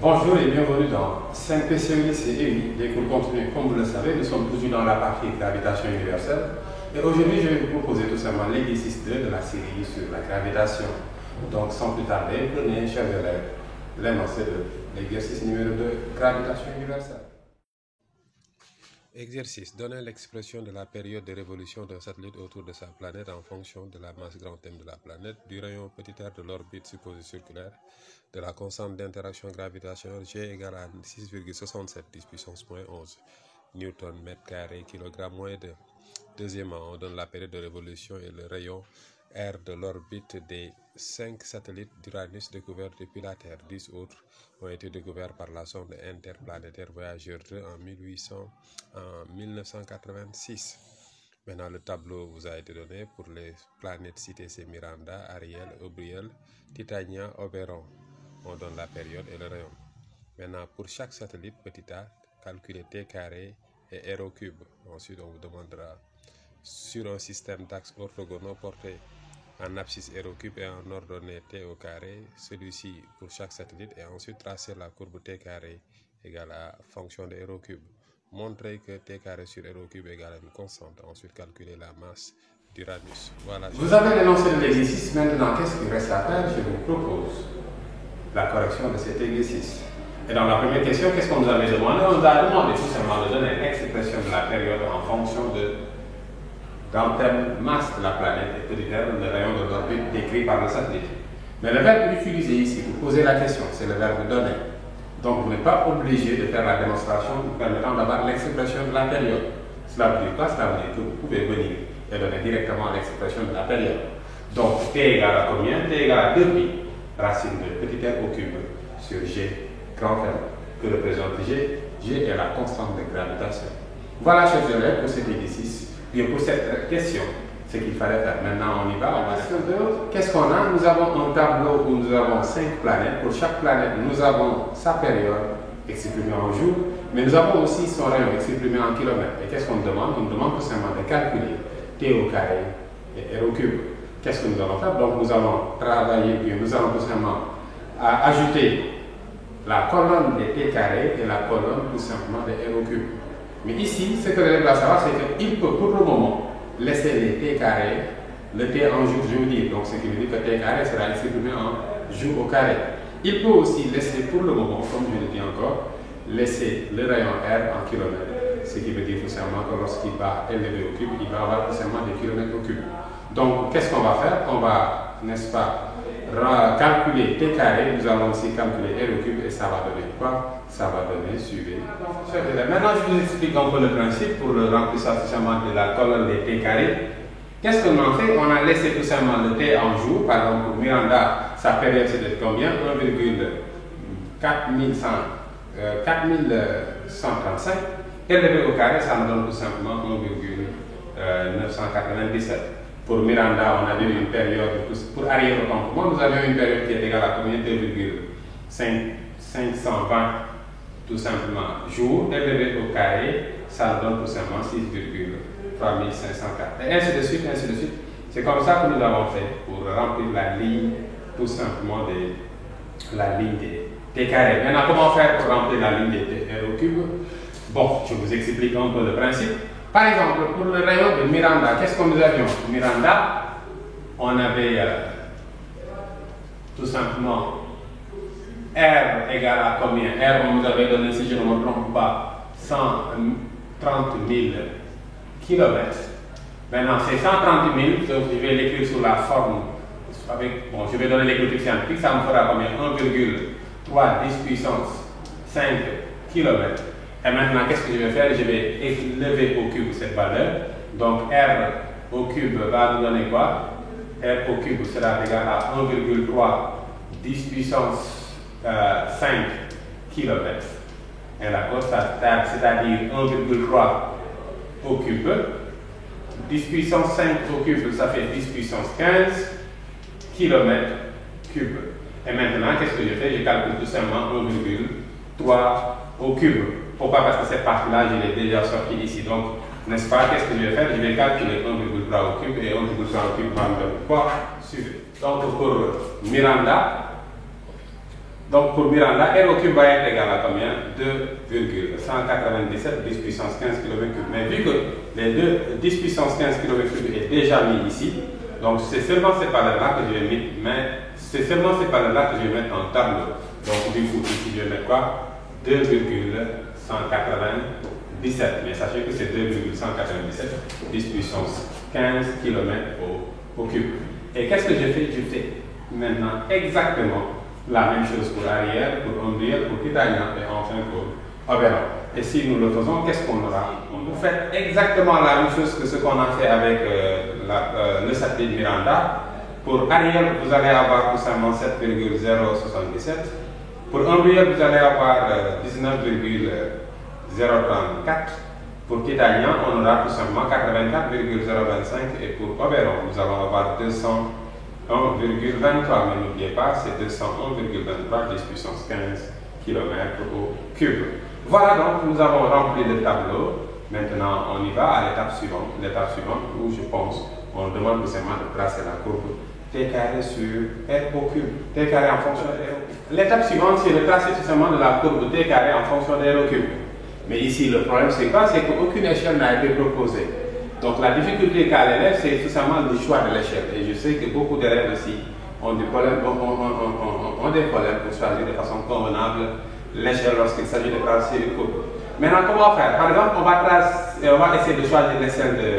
Bonjour et bienvenue dans 5 PCE lycée EUI, les cours continus. Comme vous le savez, nous sommes toujours dans la partie gravitation universelle. Et aujourd'hui, je vais vous proposer tout simplement l'exercice 2 de la série sur la gravitation. Donc, sans plus tarder, prenez, chers élèves, l'énoncé de l'exercice numéro 2, gravitation universelle. Exercice. Donnez l'expression de la période de révolution d'un satellite autour de sa planète en fonction de la masse grand M de la planète, du rayon petit r de l'orbite supposée circulaire, de la constante d'interaction gravitationnelle G égale à 6,67 10 puissance moins 11 Newton mètre carré kilogramme moins 2. Deuxièmement, on donne la période de révolution et le rayon R de l'orbite des 5 satellites d'Uranus découverts depuis la Terre. 10 autres ont été découverts par la sonde interplanétaire Voyager 2 en 1986. Maintenant, le tableau vous a été donné pour les planètes citées, c'est Miranda, Ariel, Obriel, Titania, Oberon. On donne la période et le rayon. Maintenant, pour chaque satellite, petit a, calculez t carré et r au cube. Ensuite, on vous demandera sur un système d'axes orthogonaux portés en abscisse r au cube et en ordonnée t au carré, celui-ci pour chaque satellite, et ensuite tracer la courbe t carré égale à fonction de r au cube. Montrez que t carré sur r au cube égale à une constante. Ensuite, calculer la masse d'Uranus. Voilà. Vous avez l'énoncé de l'exercice. Maintenant, qu'est-ce qu'il reste à faire? Je vous propose la correction de cet exercice. Et dans la première question, qu'est-ce qu'on nous avait demandé? On nous a demandé tout simplement de donner l'expression de la période en fonction de grand terme masse de la planète et petit r le rayon de l'orbite décrit par le satellite. Mais le verbe utilisé ici pour poser la question, c'est le verbe donner. Donc vous n'êtes pas obligé de faire la démonstration permettant d'avoir l'expression de la période. Cela veut dire quoi? Cela veut dire que vous pouvez venir et donner directement l'expression de la période. Donc t égale à combien? T égale à 2pi racine de petit r au cube sur g grand M. Que représente G? G est la constante de gravitation. Voilà, chers élèves, pour cet exercice. Bien, pour cette question, ce qu'il fallait faire. Maintenant, on y va. Qu'est-ce qu'on a? Nous avons un tableau où nous avons 5 planètes. Pour chaque planète, nous avons sa période exprimée en jours, mais nous avons aussi son rayon exprimé en kilomètres. Et qu'est-ce qu'on nous demande? On nous demande tout simplement de calculer t au carré et r au cube. Qu'est-ce que nous allons faire? Donc, nous allons travailler, puis nous allons tout simplement ajouter la colonne de t carré et la colonne tout simplement de r au cube. Mais ici, ce que l'élève doit savoir, c'est qu'il peut pour le moment laisser les t carrés, le t en jour, je veux dire, donc ce qui veut dire que t carré sera exprimé en jour au carré. Il peut aussi laisser pour le moment, comme je le dis encore, laisser le rayon R en kilomètres, ce qui veut dire tout simplement que lorsqu'il va élever au cube, il va avoir tout simplement des kilomètres au cube. Donc, qu'est-ce qu'on va faire? On va, n'est-ce pas, calculer t carré, nous allons aussi calculer r au cube et ça va donner quoi? Ça va donner, suivez. Maintenant, je vous explique un peu le principe pour le remplissage tout simplement de la colonne des t carré. Qu'est-ce qu'on a fait? On a laissé tout simplement le t en jour. Par exemple, pour Miranda, sa période c'est de combien? 4135. Élevé au carré, ça nous donne tout simplement 1,997. Pour Miranda, on avait une période, pour arrière au campement, nous avions une période qui est égale à combien? 2,520 tout simplement jours. Élevé au carré, ça nous donne tout simplement 6,3504. Et ainsi de suite, ainsi de suite. C'est comme ça que nous avons fait pour remplir la ligne, tout simplement la ligne des t carré. Maintenant, comment faire pour remplir la ligne des t r au cube? Bon, je vous explique un peu le principe. Par exemple, pour le rayon de Miranda, qu'est-ce que nous avions? Miranda, on avait tout simplement R égale à combien? R, on nous avait donné, si je ne me trompe pas, 130 000 km. Maintenant, c'est 130 000, donc je vais l'écrire sous la forme, bon, je vais donner l'écriture scientifique, ça me fera combien? 1,3 10 puissance 5 km. Et maintenant, qu'est-ce que je vais faire? Je vais élever au cube cette valeur. Donc, R au cube va nous donner quoi? R au cube sera égal à 1,3 10 puissance 5 km. Et d'accord, c'est-à-dire 1,3 au cube. 10 puissance 5 au cube, ça fait 10 puissance 15 km cube. Et maintenant, qu'est-ce que je fais? Je calcule tout simplement 1,3 au cube. Pourquoi? Parce que cette partie-là, je l'ai déjà sortie ici. Donc, n'est-ce pas? Qu'est-ce que je vais faire? Je vais calculer 1,3 au cube et 1,3 au cube va me donner quoi? Suivez. Donc, pour Miranda, Donc pour Miranda, R au cube va être égal à combien? 2,197 10 puissance 15 km3. Mais vu que les 10 puissance 15 km3 est déjà mis ici, donc c'est seulement ces valeurs-là que je vais mettre, en tableau. Donc du coup, ici je vais mettre quoi? 2,197. Mais sachez que c'est 2,197 10 puissance 15 km au cube. Et qu'est-ce que je fais? Je fais maintenant exactement la même chose pour Ariel, pour Umbriel, pour Titania et enfin pour Oberon. Et si nous le faisons, qu'est-ce qu'on aura? Vous faites exactement la même chose que ce qu'on a fait avec le satellite Miranda. Pour Ariel, vous allez avoir tout simplement 7,077. Pour Umbriel, vous allez avoir 19,034. Pour Titania, on aura tout simplement 84,025. Et pour Oberon, nous allons avoir 201,23. Mais n'oubliez pas, c'est 201,23 10 puissance 15 km au cube. Voilà, donc nous avons rempli le tableau. Maintenant, on y va à l'étape suivante. L'étape suivante où je pense, on demande tout simplement de tracer la courbe T carré sur R au cube. T carré en fonction de R au cube. L'étape suivante, c'est de tracer tout simplement de la courbe T carré en fonction de R au cube. Mais ici, le problème, c'est quoi? C'est qu'aucune échelle n'a été proposée. Donc la difficulté qu'a l'élève, c'est tout simplement le choix de l'échelle. Et je sais que beaucoup d'élèves aussi ont des problèmes pour choisir de façon convenable l'échelle lorsqu'il s'agit de tracer une courbe. Maintenant, comment faire? Par exemple, on va essayer de choisir l'échelle de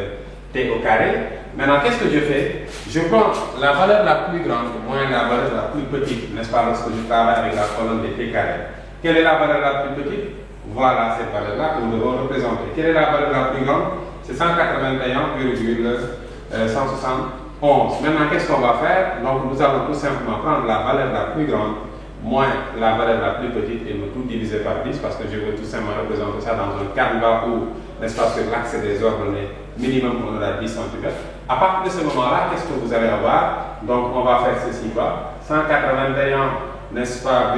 T au carré. Maintenant, qu'est-ce que je fais? Je prends la valeur la plus grande moins la valeur la plus petite, n'est-ce pas, lorsque je travaille avec la colonne de T carré. Quelle est la valeur la plus petite? Voilà cette valeur-là que nous devons représenter. Quelle est la valeur la plus grande? C'est 181,171. Maintenant, qu'est-ce qu'on va faire? Donc, nous allons tout simplement prendre la valeur la plus grande moins la valeur la plus petite et nous tout diviser par 10 parce que je veux tout simplement représenter ça dans un canevas où, n'est-ce pas, sur l'axe des ordonnées, minimum on aura 10 cm. À partir de ce moment-là, qu'est-ce que vous allez avoir? Donc, on va faire ceci, quoi? 181, n'est-ce pas,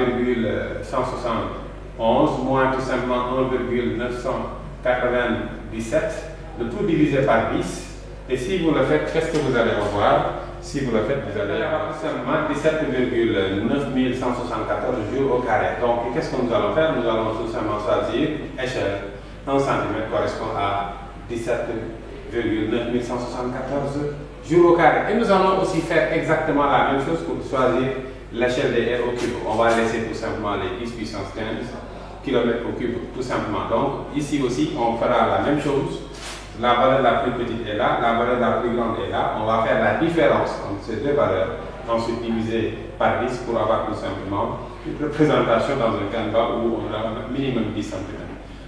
171 moins tout simplement 1,997. Le tout divisé par 10. Et si vous le faites, qu'est-ce que vous allez avoir? Si vous le faites, vous allez avoir tout simplement 17,9174 jours au carré. Donc, qu'est-ce que nous allons faire? Nous allons tout simplement choisir échelle. 1 cm correspond à 17,9174 jours au carré. Et nous allons aussi faire exactement la même chose pour choisir l'échelle de R au cube. On va laisser tout simplement les 10 puissance 15 km au cube, tout simplement. Donc, ici aussi, on fera la même chose. La valeur la plus petite est là, la valeur la plus grande est là. On va faire la différence entre ces deux valeurs, ensuite diviser par 10 pour avoir tout simplement une représentation dans un canevas où on a un minimum 10 cm.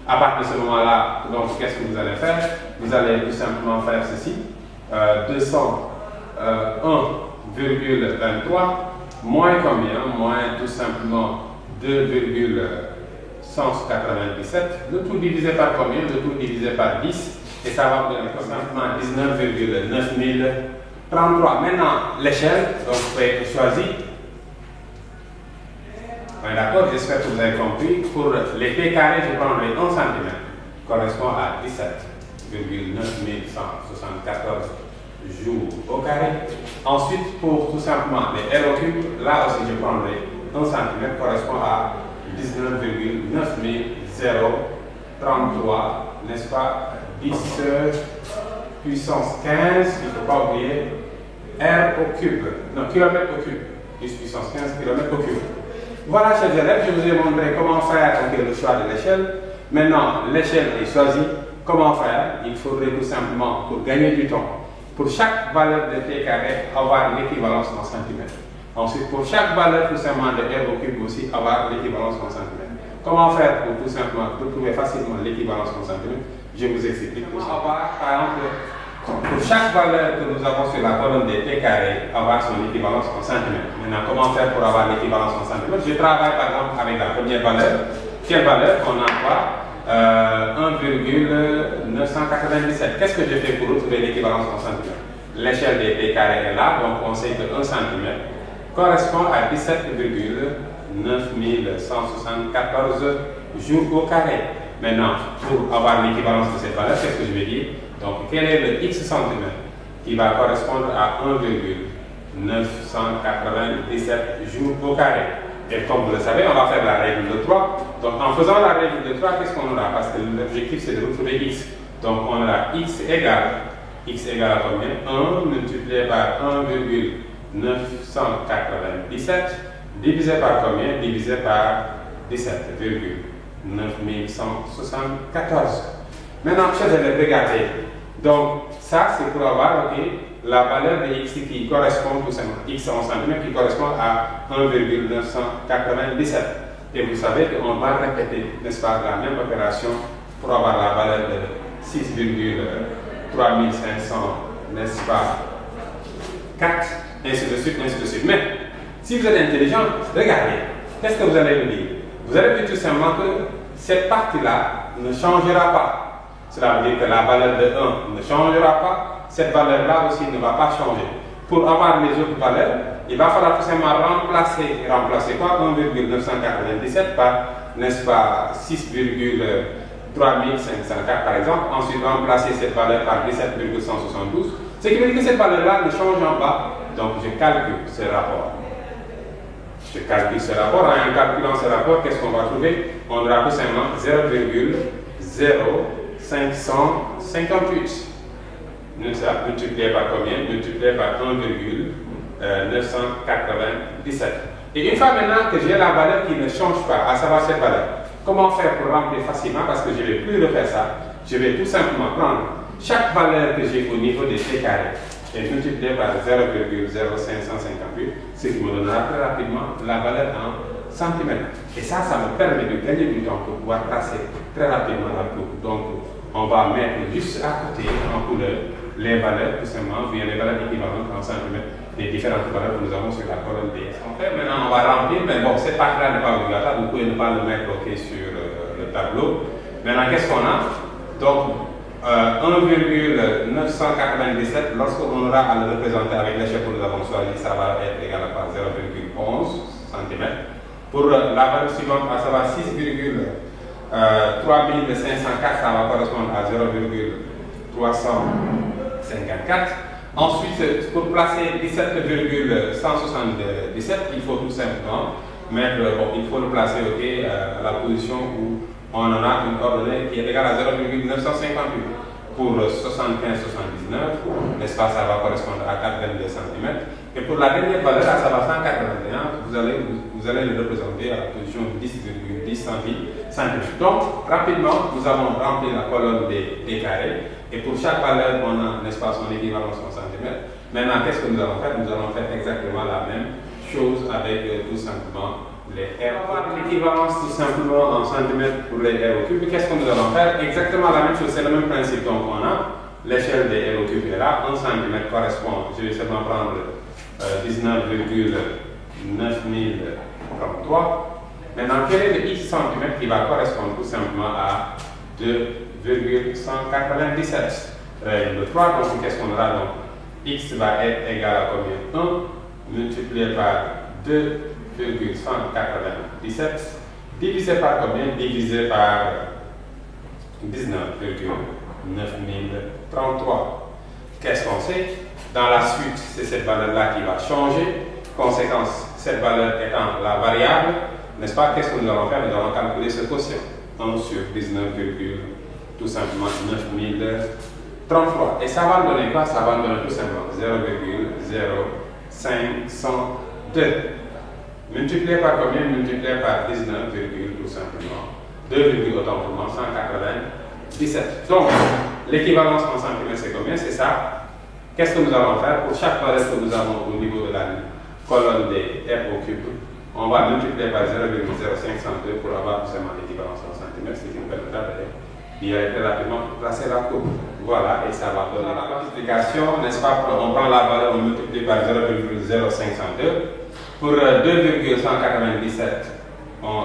À partir de ce moment-là, donc, qu'est-ce que vous allez faire? Vous allez tout simplement faire ceci. 201,23 moins combien? Moins tout simplement 2,197. Le tout divisé par combien? Le tout divisé par 10. Et ça va vous donner simplement 19,9033. Maintenant, l'échelle, donc peut être choisie. D'accord, j'espère que vous avez compris. Pour les T carrés, je prendrai 1 cm, correspond à 17,9174 jours au carré. Ensuite, pour tout simplement les R au cube, là aussi je prendrai 1 cm, correspond à 19,9033, n'est-ce pas? 10 puissance 15, il ne faut pas oublier, R au cube, non, kilomètre au cube, 10 puissance 15 km au cube. Voilà, chers élèves, je vous ai montré comment faire le choix de l'échelle. Maintenant, l'échelle est choisie. Comment faire? Il faudrait tout simplement, pour gagner du temps, pour chaque valeur de T carré, avoir l'équivalence en centimètres. Ensuite, pour chaque valeur tout simplement de R au cube aussi, avoir l'équivalence en centimètres. Comment faire pour tout simplement retrouver facilement l'équivalence en centimètres? Je vous explique. Par exemple, pour chaque valeur que nous avons sur la colonne des T carrés, avoir son équivalence en centimètres. Maintenant, comment faire pour avoir l'équivalence en centimètres? Je travaille par exemple avec la première valeur. Quelle valeur? On a quoi? 1,997. Qu'est-ce que je fais pour retrouver l'équivalence en centimètres? L'échelle des T carrés est là, donc on sait que 1 cm correspond à 17,9174 jours au carré. Maintenant, pour avoir l'équivalence de cette valeur, qu'est-ce que je vais dire? Donc, quel est le X centimètres qui va correspondre à 1,997 jours au carré? Et comme vous le savez, on va faire la règle de 3. Donc en faisant la règle de 3, qu'est-ce qu'on aura? Parce que l'objectif c'est de retrouver x. Donc on aura x égale à combien? 1 multiplié par 1,997 divisé par combien? Divisé par 17,9174. Maintenant, chers élèves, regardez. Donc ça c'est pour avoir la valeur de x qui correspond tout simplement, x en centimètres qui correspond à 1,997. Et vous savez qu'on va répéter, n'est-ce pas, la même opération pour avoir la valeur de 6,3500, n'est-ce pas, 4, ainsi de suite, ainsi de suite. Mais, si vous êtes intelligent, regardez, qu'est-ce que vous allez me dire? Vous allez dire tout simplement que cette partie-là ne changera pas. Cela veut dire que la valeur de 1 ne changera pas, cette valeur-là aussi ne va pas changer. Pour avoir les autres valeurs, il va falloir tout simplement remplacer quoi? 1,997 par, n'est-ce pas, 6,3504 par exemple. Ensuite, remplacer cette valeur par 17,172. Ce qui veut dire que cette valeur-là ne change pas. Donc, je calcule ce rapport. En calculant ce rapport, qu'est-ce qu'on va trouver? On aura tout simplement 0,0558. Multiplié par combien? Multiplié par 1,997. Et une fois maintenant que j'ai la valeur qui ne change pas, à savoir cette valeur, comment faire pour remplir facilement? Parce que je ne vais plus refaire ça. Je vais tout simplement prendre chaque valeur que j'ai au niveau de t carré et multiplier par 0,0558, ce qui me donnera très rapidement la valeur en centimètres. Et ça me permet de gagner du temps pour pouvoir passer très rapidement la courbe. Donc, on va mettre juste à côté, en couleur, les valeurs, tout simplement, via les valeurs équivalentes en centimètres, les différentes valeurs que nous avons sur la colonne D. Maintenant, on va remplir, mais bon, cette partie-là n'est pas obligatoire, vous pouvez ne pas le mettre sur le tableau. Maintenant, qu'est-ce qu'on a? Donc, 1,997, lorsqu'on aura à le représenter avec l'échelle que nous avons choisi, ça va être égal à 0,11 cm. Pour la valeur suivante, à savoir 6,3504, ça va correspondre à 0,354. Ensuite, pour placer 17,177, il faut tout simplement mettre, il faut le placer à la position où on en a une coordonnée qui est égale à 0,958. Pour 75,79, l'espace ça va correspondre à 4,22 cm. Et pour la dernière valeur, à savoir 181, vous allez le représenter à la position 10,10 cm. Donc, rapidement, nous avons rempli la colonne des carrés. Et pour chaque valeur, on a un espace en équivalence en centimètres. Maintenant, qu'est-ce que nous allons faire? Nous allons faire exactement la même chose avec tout simplement les R. On va avoir l'équivalence tout simplement en centimètres pour les R au cube. Qu'est-ce que nous allons faire? Exactement la même chose, c'est le même principe. Donc on a l'échelle des R au cube est là, 1 cm correspond, je vais seulement prendre 19,9033. Maintenant, quel est le x centimètres qui va correspondre tout simplement à 2,197? Le 3, donc qu'est-ce qu'on aura? Donc x va être égal à combien? 1 multiplié par 2,197 divisé par combien? Divisé par 19,9033. Qu'est-ce qu'on sait? Dans la suite, c'est cette valeur-là qui va changer. Conséquence, cette valeur étant la variable, n'est-ce pas? Qu'est-ce que nous allons faire? Nous allons calculer ce quotient. 1 sur 19, tout simplement 9033. Et ça va donner quoi? Ça va donner tout simplement 0,0502. Multiplié par combien? Multiplié par 19, tout simplement 2, autant pour moi, 197. Donc, l'équivalence en centimètres, c'est combien? C'est ça. Qu'est-ce que nous allons faire? Pour chaque valeur que nous avons au niveau de la colonne des R au cube, on va multiplier par 0,0502 pour avoir tout simplement l'équivalence en centimètres, ce qui nous permettra d'y aller très rapidement pour placer la courbe. Voilà, et ça va donner la multiplication, n'est-ce pas? On prend la valeur, on multiplie par 0,0502. Pour 2,197,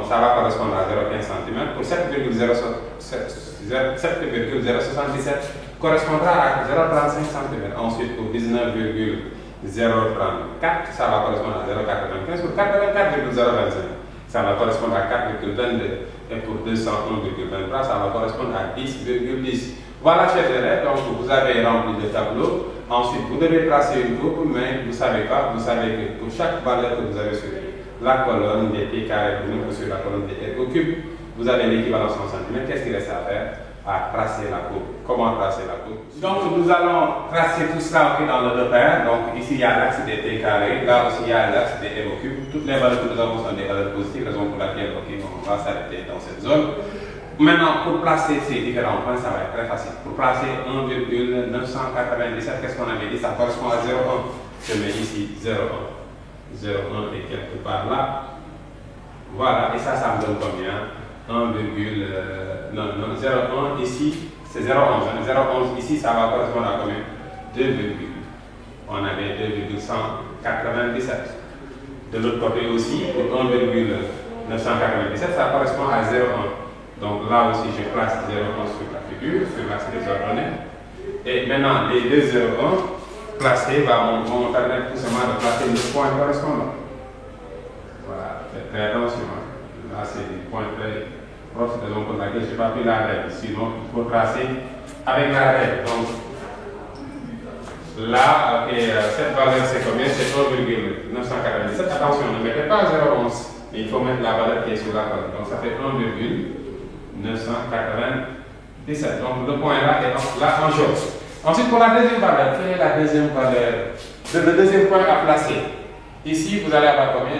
ça va correspondre à 0,15 cm. Pour 7,077 correspondra à 0,35 cm. Ensuite, pour 19,034, ça va correspondre à 0,95. Pour 84,025, ça va correspondre à 4,22. Et pour 201,23, ça va correspondre à 10,10. Voilà, chers élèves, donc vous avez rempli le tableau. Ensuite, vous devez tracer une courbe, mais vous savez quoi? Vous savez que pour chaque valeur que vous avez sur la colonne des pieds carrés sur la colonne des R au cube. Vous avez l'équivalence en centimètres. Qu'est-ce qu'il reste à faire? À tracer la courbe. Comment tracer la courbe? Donc nous allons tracer tout cela dans le repère. Donc ici il y a l'axe des T carrés, là aussi il y a l'axe des R au cube. Toutes les valeurs que nous avons sont des valeurs positives, raison pour laquelle on va s'arrêter dans cette zone. Maintenant, pour placer ces différents points, ça va être très facile. Pour placer 1,997, qu'est-ce qu'on avait dit? Ça correspond à 0,1. Je mets ici 0,1. 0,1 est quelque part là. Voilà, et ça me donne combien? 0,1 ici, c'est 0,11. 0,11 ici, ça va correspondre à combien? 2, on avait 2,197. De l'autre côté aussi, pour 1,997, ça correspond à 0,1. Donc là aussi, je place 0,1 sur la figure, sur l'axe des ordonnées. Et maintenant, les deux 0,1 placés vont me permettre tout simplement de placer le point correspondant. Voilà, faites très attention. Là, c'est des points très proches, raison pour laquelle je n'ai pas pris la règle. Sinon, il faut tracer avec la règle. Donc, là, cette valeur, c'est combien? C'est 1,997. Attention, ne mettez pas 0,11. Il faut mettre la valeur qui est sur la colonne. Donc, ça fait 1,997. Donc, le point là est là en jaune. Ensuite, pour la deuxième valeur, quelle est la deuxième valeur? Le deuxième point à placer. Ici, vous allez avoir combien?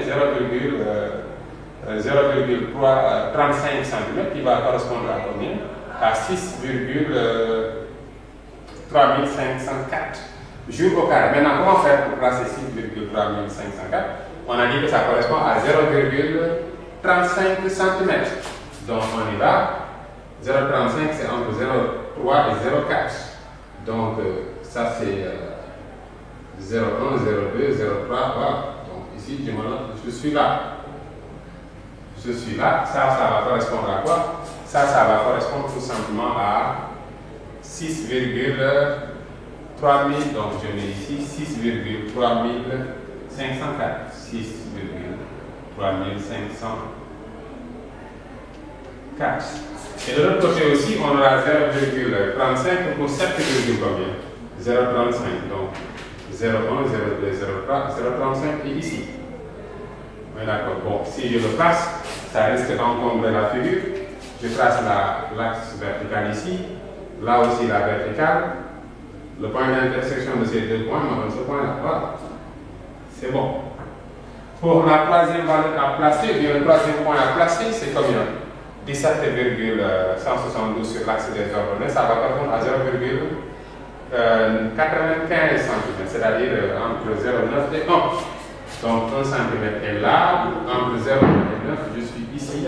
0,35 cm qui va correspondre à combien? À 6,3504 joules au carré. Maintenant, comment faire pour placer 6,3504? On a dit que ça correspond à 0,35 cm. Donc, on y va. 0,35 c'est entre 0,3 et 0,4. Donc, ça c'est 0,1, 0,2, 0,3, voilà. Donc, ici, je suis là. Je suis là. Ça va correspondre à quoi? Ça va correspondre tout simplement à 6,3000. Donc, je mets ici 6,3504. 6,3504. Et de l'autre côté aussi, on aura 0,35 pour 7, combien? 0,35. Donc, 0,1, 0,2, 0,3, 0,35 et ici. Oui, d'accord. Bon, si je le place, ça risque d'encombrer la figure. Je trace l'axe vertical ici. Là aussi, la verticale. Le point d'intersection de ces deux points me donne ce point-là. Voilà. C'est bon. Pour la troisième valeur à placer, bien le troisième point à placer, c'est combien? 17,172 sur l'axe des ordonnées, ça va correspondre à 0,95 cm, c'est-à-dire entre 0,9 et 1. Donc 1 cm est là, entre 0,9 et 9, je suis ici.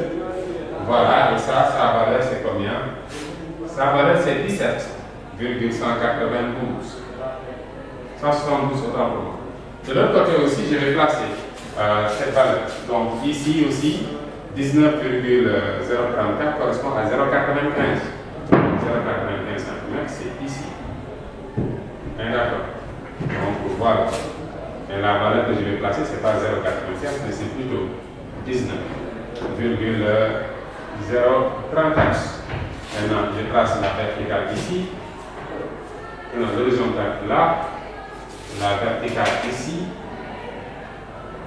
Voilà, et sa valeur c'est combien? Sa valeur c'est 17,192. 172 autant pour moi. De l'autre côté aussi, je vais placer cette valeur. Donc ici aussi, 19,034 correspond à 0,95. 0,95 cm, c'est ici. D'accord. Donc voilà. Et la valeur que je vais placer, ce n'est pas 0,95, mais c'est plutôt 19,034. Maintenant, je trace la verticale ici. L'horizontale là. La verticale ici.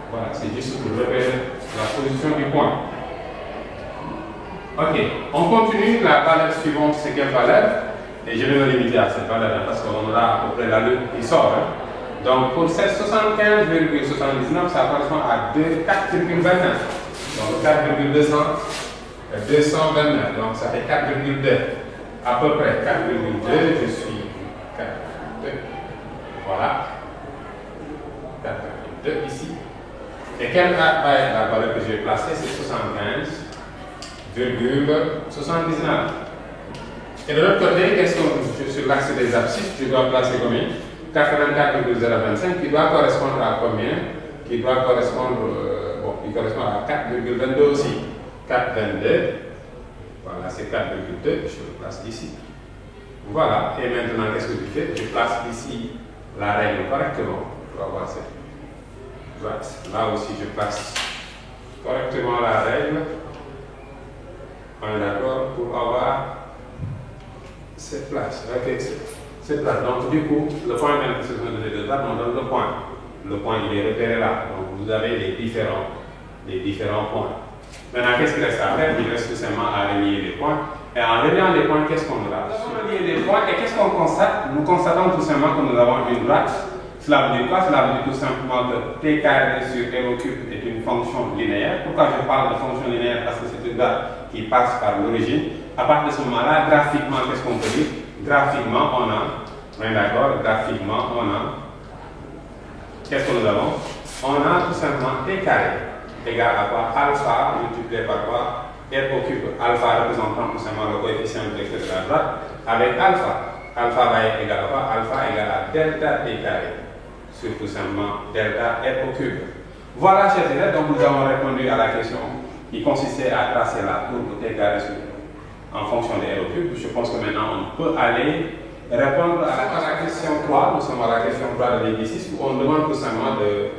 Voilà, c'est juste pour repérer la position du point. Ok, on continue. La valeur suivante, c'est quelle valeur? Et je vais me limiter à cette valeur parce qu'on aura à peu près la lutte qui sort. Hein. Donc pour cette 75,79, ça correspond à 4,29. Donc 4,229. Donc ça fait 4,2. À peu près 4,2. Je suis 4,2. Voilà. 4,2 ici. Et quelle va être la valeur que je vais placer? C'est 75,79. Et de l'autre côté, qu'est-ce que sur l'axe des abscisses, je dois placer combien? 84,025 qui doit correspondre à combien? Qui doit correspondre, il correspond à 4,22 aussi. 4,22. Voilà, c'est 4,2. Je le place ici. Voilà. Et maintenant, qu'est-ce que je fais? Je place ici la règle correctement pour avoir cette. Là aussi, je place correctement la règle. On est d'accord pour avoir cette place. Ok, cette place. Donc, du coup, le point d'intersection de ces deux dates me donne le point. Le point, il est repéré là. Donc, vous avez les différents les différents points. Maintenant, qu'est-ce qu'il reste à faire? Il reste tout simplement à relier les points. Et en reliant les points, qu'est-ce qu'on a? Nous avons relié les points et qu'est-ce qu'on constate? Nous constatons tout simplement que nous avons une droite. Cela veut dire quoi? Cela veut dire tout simplement que t carré sur r au cube est une fonction linéaire. Pourquoi je parle de fonction linéaire? Parce que c'est une droite qui passe par l'origine. À partir de ce moment-là, graphiquement, qu'est-ce qu'on peut dire? Graphiquement, on a, d'accord, graphiquement, on a, qu'est-ce que nous avons? On a tout simplement t carré égale à quoi? Alpha multiplié par quoi? R au cube. Alpha représentant tout simplement le coefficient vecteur de la droite avec alpha. Alpha va être égal à quoi? Alpha égale à delta t carré sur tout simplement delta r au cube. Voilà, chers élèves, donc nous avons répondu à la question qui consistait à tracer la courbe t carré en fonction de r au cube. Je pense que maintenant on peut aller répondre à la question 3. Nous sommes à la question 3 de l'exercice où on demande tout simplement de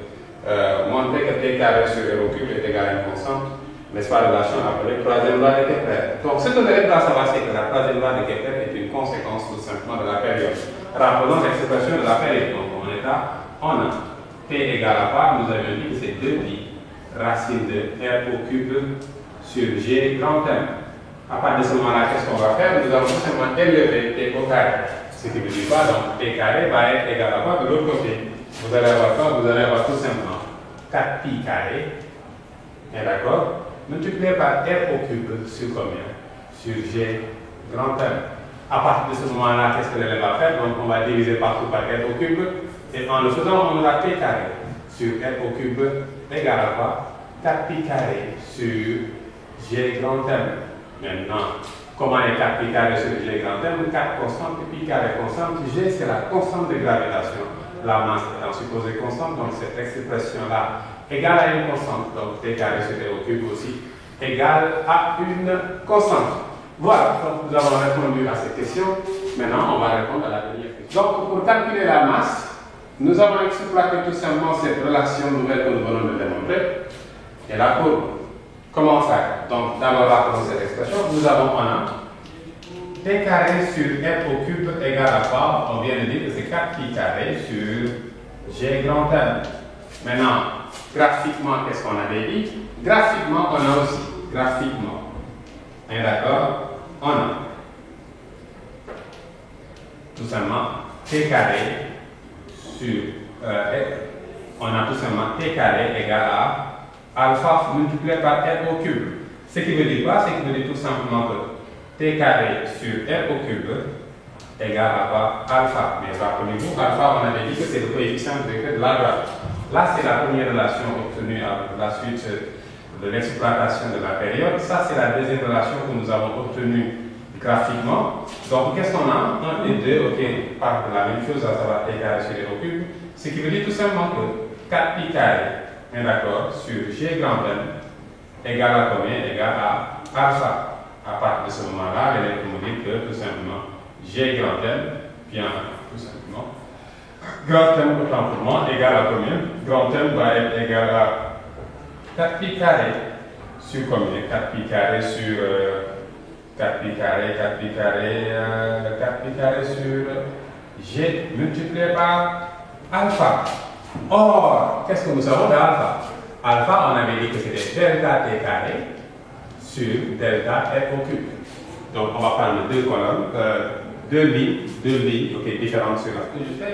montrer que t carré sur r au cube est égal à une constante, n'est-ce pas, relation appelée troisième loi de Kepler. Donc ce que l'élève doit savoir, c'est que la troisième loi de Kepler est une conséquence tout simplement de la période. Rappelons l'expression de la période. Donc on est à, on a t égale à quoi? Nous avions dit que c'est 2pi racine de r au cube sur g grand M. À partir de ce moment-là, qu'est-ce qu'on va faire? Nous allons tout simplement élever t au carré. Ce qui veut dire quoi? Donc t carré va être égal à quoi de l'autre côté? Vous allez avoir quoi? Vous allez avoir tout simplement 4pi carré, d'accord, multiplié par r au cube sur combien? Sur g grand M. À partir de ce moment-là, qu'est-ce que l'élève va faire? Donc on va diviser partout par r au cube. Et en le faisant, on aura t carré sur r au cube égale à quoi? 4pi carré sur g grand M. Maintenant, comment est 4pi carré sur g grand M? 4 constantes, pi carré constante. G, c'est la constante de gravitation. La masse étant supposée constante, donc cette expression-là égale à une constante. Donc t carré sur r au cube aussi égale à une constante. Voilà, donc nous avons répondu à cette question. Maintenant, on va répondre à la dernière question. Donc, pour calculer la masse, nous avons exploité tout simplement cette relation nouvelle que nous venons de démontrer. Et la courbe. Comment faire? Donc, d'abord, rappelons cette expression. Nous avons t carré sur r au cube égale à quoi? On vient de dire que c'est 4pi carré sur g grand M. Maintenant, graphiquement, qu'est-ce qu'on avait dit? Graphiquement, on a aussi, graphiquement, et d'accord, on a tout simplement t carré sur, on a tout simplement t carré égale à alpha multiplié par r au cube. Ce qui veut dire quoi? Ce qui veut dire tout simplement que t carré sur r au cube égale à quoi? Alpha. Mais rappelez-vous, alpha, on avait dit que c'est le coefficient vecteur de la droite. Là, c'est la première relation obtenue à la suite de l'exploitation de la période. Ça, c'est la deuxième relation que nous avons obtenue graphiquement. Donc, qu'est-ce qu'on a? 1 et 2, ok, partent de la même chose, à savoir t carré sur r au cube. Ce qui veut dire tout simplement que 4pi carré, d'accord, sur g grand M égale à combien? Égale à alpha. À partir de ce moment-là, l'élève nous dit que tout simplement g grand M, bien tout simplement, grand M autant pour moi égale à combien? Grand M va être égal à 4pi carré sur combien? 4pi carré sur 4pi carré, 4pi carré, 4pi carré sur g multiplié par alpha. Or, qu'est-ce que nous savons d'alpha? Alpha, on avait dit que c'était delta t carré sur delta r au cube. Donc, on va prendre deux colonnes, deux lignes, ok, différentes sur la.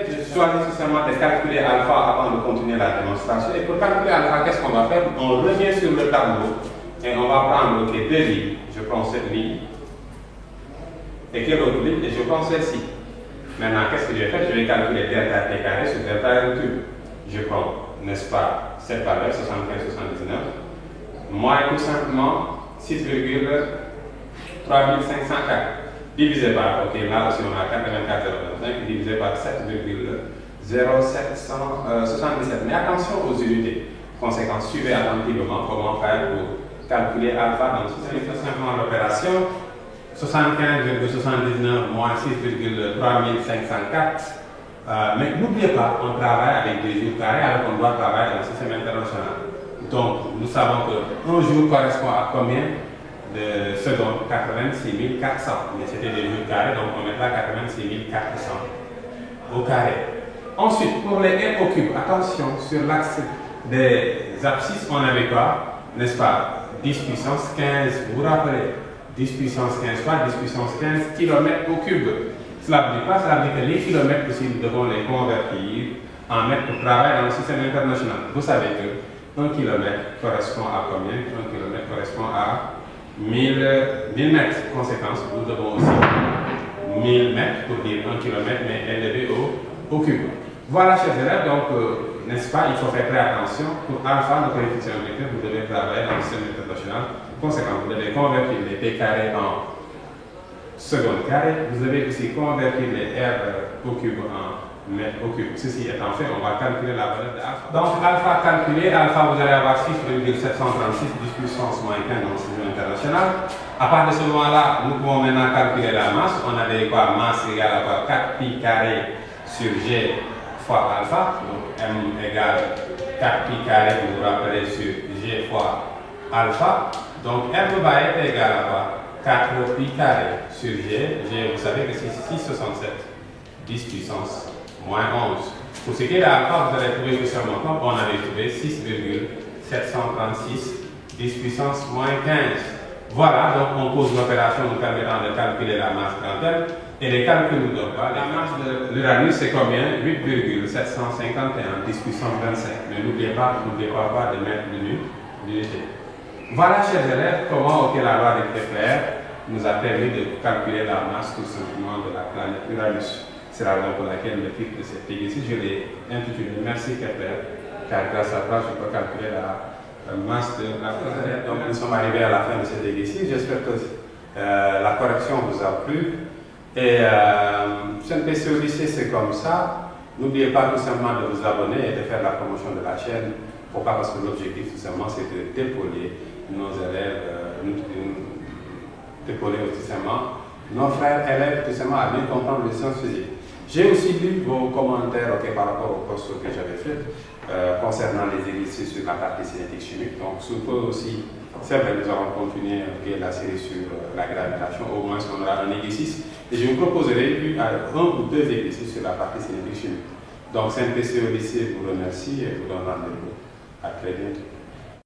Je choisis seulement de calculer alpha avant de continuer la démonstration. Et pour calculer alpha, qu'est-ce qu'on va faire? On revient sur le tableau et on va prendre okay, deux lignes. Je prends cette ligne et quelle autre ligne? Et je prends celle-ci. Maintenant, qu'est-ce que je vais faire? Je vais calculer delta t carré sur delta r au cube. Je prends, n'est-ce pas, cette valeur 75,79 moins tout simplement 6,3504 divisé par, ok, là aussi on a 84,025 divisé par 7,0777. Mais attention aux unités. Conséquence, suivez attentivement comment faire pour calculer alpha. Donc, c'est tout simplement l'opération 75,79 moins 6,3504. Mais n'oubliez pas, on travaille avec des jours carrés alors qu'on doit travailler dans le système international. Donc, nous savons qu'un jour correspond à combien de secondes? 86 400. Mais c'était des jours carrés, donc on mettra 86 400 au carré. Ensuite, pour les r au cube, attention, sur l'axe des abscisses, on avait quoi? n'est-ce pas, 10 puissance 15, vous vous rappelez, 10 puissance 15 fois 10 puissance 15 km au cube. Cela veut dire quoi? Cela veut dire que les kilomètres aussi, nous devons les convertir en mètres pour travailler dans le système international. Vous savez que 1 km correspond à combien? 1 km correspond à 1000 mètres. Conséquence, nous devons aussi 1000 mètres pour dire 1 km, mais élevé au cube. Voilà, chers élèves, donc, n'est-ce pas, il faut faire très attention. Pour alpha, le coefficient vecteur, vous devez travailler dans le système international. Conséquent, vous devez convertir les p carrés en secondes carrées. Vous devez aussi convertir les r au cube en mètres au cube. Ceci étant fait, on va calculer la valeur de alpha. Donc, alpha calculé, alpha, vous allez avoir 6,736 10 puissance moins 15 dans le système international. À partir de ce moment-là, nous pouvons maintenant calculer la masse. On avait quoi? Masse égale à 4 pi carré sur g fois alpha, donc m égale 4 pi carré, vous vous rappelez, sur g fois alpha, donc m va être égal à quoi? 4 pi carré sur g, vous savez que c'est 6,67, 10 puissance moins 11. Pour ce qui est de alpha, vous allez trouver que sur mon compte, on avait trouvé 6,736, 10 puissance moins 15. Voilà, donc on pose l'opération nous permettant de calculer la masse quantique. Et les calculs nous donnent pas. La masse de l'Uranus, c'est combien? 8,751, 10 puissance 25. Mais n'oubliez pas de mettre l'unité. Voilà, chers élèves, comment la loi de Kepler nous a permis de calculer la masse tout simplement de la planète Uranus. C'est la raison pour laquelle le titre de cette exercice, je l'ai intitulé Merci Kepler, car grâce à toi, je peux calculer la masse de la planète. Donc, nous sommes arrivés à la fin de cet exercice. J'espère que la correction vous a plu. Et CNPC au lycée, c'est comme ça. N'oubliez pas tout simplement de vous abonner et de faire la promotion de la chaîne. Pourquoi? Parce que l'objectif, tout simplement, c'est d'épauler nos élèves, d'épauler tout simplement nos frères élèves, tout simplement, à bien comprendre les sciences physiques. J'ai aussi lu vos commentaires par rapport au post que j'avais fait concernant les exercices sur la partie cinétique chimique. Donc, sous peu aussi, c'est vrai, nous allons continuer la série sur la gravitation, au moins on aura un exercice. Et je vous proposerai un ou deux exercices sur la partie cinétique chimique. Donc, CNPC au lycée vous remercie et vous donne rendez-vous. À très bientôt.